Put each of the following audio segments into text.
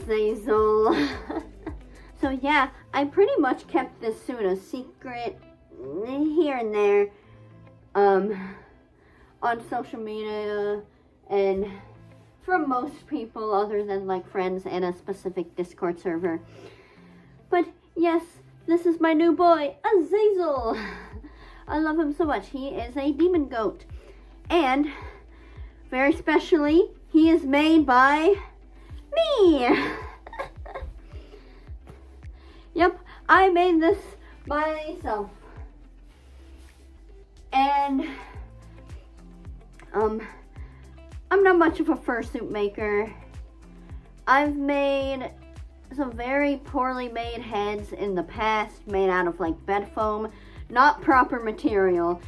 Aazil. So yeah, I pretty much kept this suit a secret here and there on social media and from most people other than like friends and a specific Discord server. But yes, this is my new boy, Aazil. I love him so much. He is a demon goat. And very specially, he is made by me. Yep, I made this myself. And I'm not much of a fursuit maker. I've made some very poorly made heads in the past, made out of like bed foam, not proper material.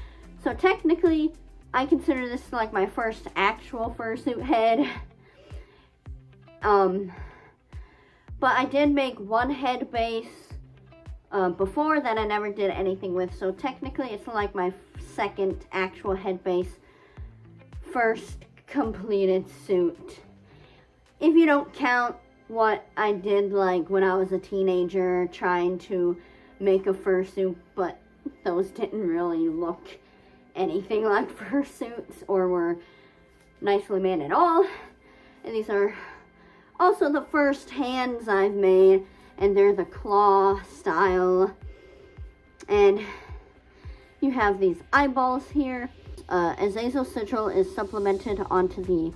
So technically, I consider this like my first actual fursuit head. But I did make one head base before that I never did anything with. So technically, it's like my second actual head base, first completed suit. If you don't count what I did like when I was a teenager trying to make a fursuit, but those didn't really look anything like fursuits or were nicely made at all. And these are also the first hands I've made, and they're the claw style. And you have these eyeballs here. Aazil sigil is supplemented onto the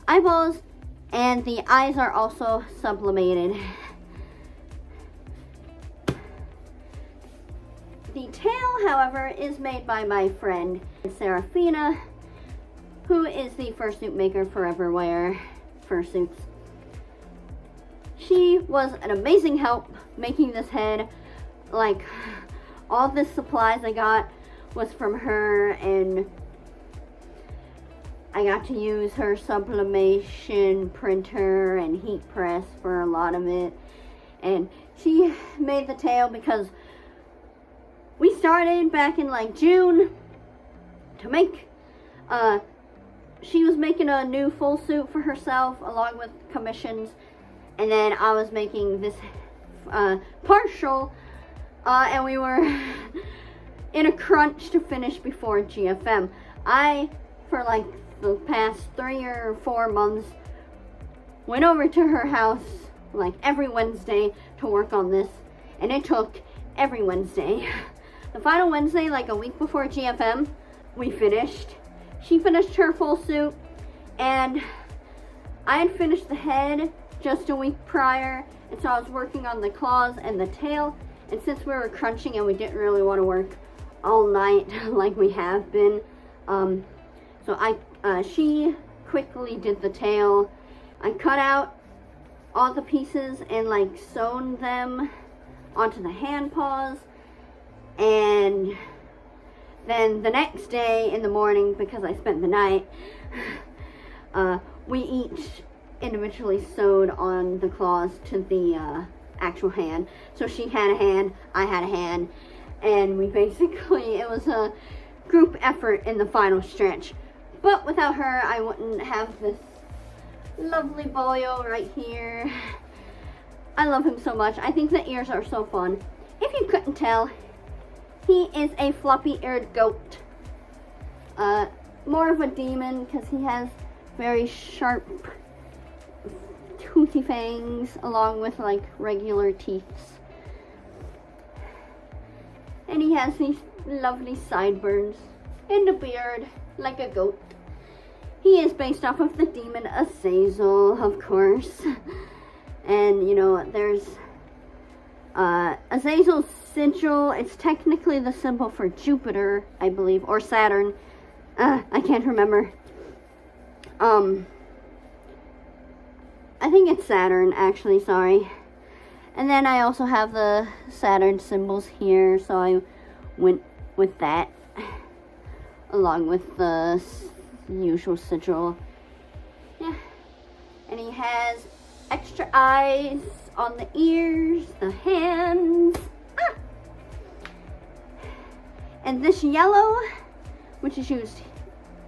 eyeballs, and the eyes are also sublimated. The tail, however, is made by my friend Serafina, who is the fursuit maker Forever Wear Fursuits. She was an amazing help making this head. Like, all the supplies I got was from her, and I got to use her sublimation printer and heat press for a lot of it. And she made the tail because we started back in like June to make, she was making a new full suit for herself along with commissions. And then I was making this partial, and we were in a crunch to finish before GFM. For like the past 3 or 4 months, went over to her house like every Wednesday to work on this, and it took every Wednesday. The final Wednesday, like a week before GFM, we finished. She finished her full suit, and I had finished the head just a week prior, and so I was working on the claws and the tail. And since we were crunching and we didn't really want to work all night like we have been, she quickly did the tail. I cut out all the pieces and like sewn them onto the hand paws, and then the next day in the morning, because I spent the night, we each individually sewed on the claws to the actual hand. So she had a hand, I had a hand, and we basically, it was a group effort in the final stretch. But without her, I wouldn't have this lovely boyo right here. I love him so much. I think the ears are so fun. If you couldn't tell, he is a floppy-eared goat. More of a demon because he has very sharp toothy fangs along with like regular teeth. And he has these lovely sideburns and a beard like a goat. He is based off of the demon Aazil, of course. And you know, there's Aazil's sigil. It's technically the symbol for Jupiter, I believe, or Saturn. I can't remember. I think it's Saturn, actually, sorry. And then I also have the Saturn symbols here, so I went with that, along with the usual sigil. Yeah. And he has extra eyes on the ears, the hands. Ah! And this yellow, which is used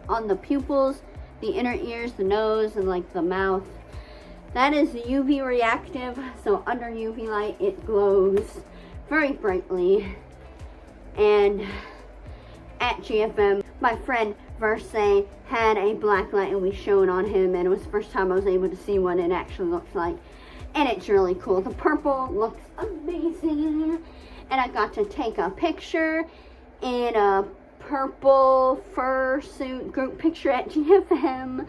on the pupils, the inner ears, the nose, and like the mouth, That is UV reactive, so under UV light it glows very brightly. And at GFM, my friend Verse had a black light and we shone on him, and it was the first time I was able to see what it actually looks like. And it's really cool. The purple looks amazing. And I got to take a picture in a purple fursuit group picture at GFM.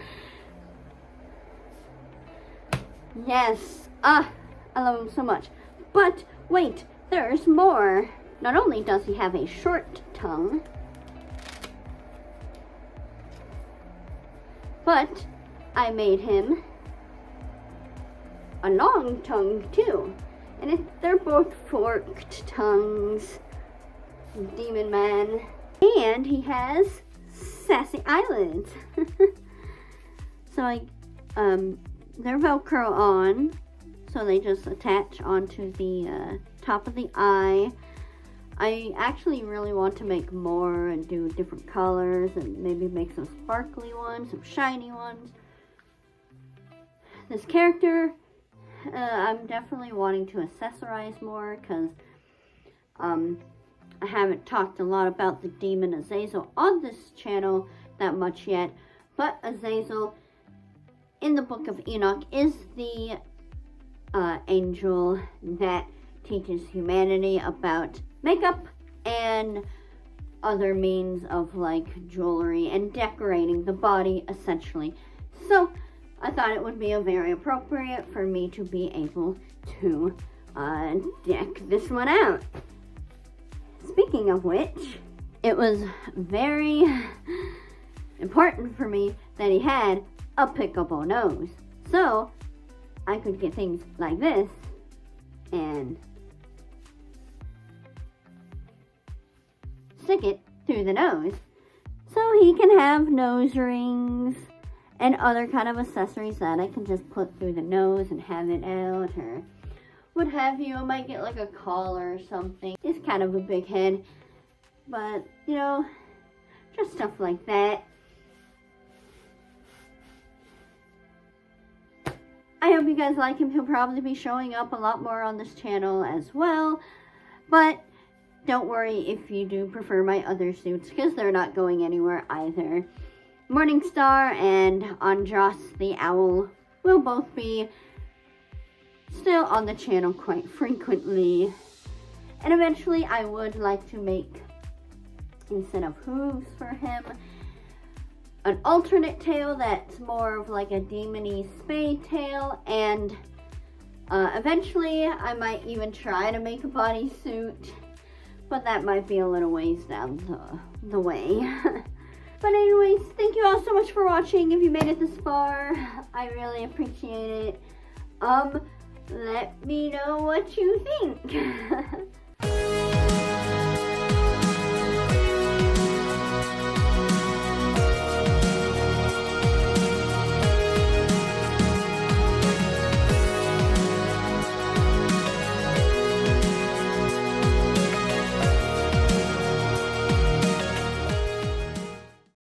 Yes, I love him so much. But wait, there's more. Not only does he have a short tongue, but I made him a long tongue too. And they're both forked tongues. Demon Man. And he has sassy eyelids. So they're Velcro on, so they just attach onto the top of the eye. I actually really want to make more and do different colors and maybe make some sparkly ones, some shiny ones. This character, I'm definitely wanting to accessorize more because I haven't talked a lot about the demon Aazil on this channel that much yet, but Aazil in the Book of Enoch is the angel that teaches humanity about makeup and other means of like jewelry and decorating the body essentially. So I thought it would be very appropriate for me to be able to deck this one out. Speaking of which, it was very important for me that he had a pickable nose. So I could get things like this and stick it through the nose. So he can have nose rings and other kind of accessories that I can just put through the nose and have it out, or what have you. I might get like a collar or something. It's kind of a big head, but you know, just stuff like that. I hope you guys like him. He'll probably be showing up a lot more on this channel as well, but don't worry if you do prefer my other suits, because they're not going anywhere either. Morningstar and Andros the Owl will both be still on the channel quite frequently. And eventually I would like to make, instead of hooves for him, an alternate tail that's more of like a demon-y spade tail, and eventually I might even try to make a bodysuit, but that might be a little ways down the way. But anyways, thank you all so much for watching. If you made it this far, I really appreciate it. Let me know what you think.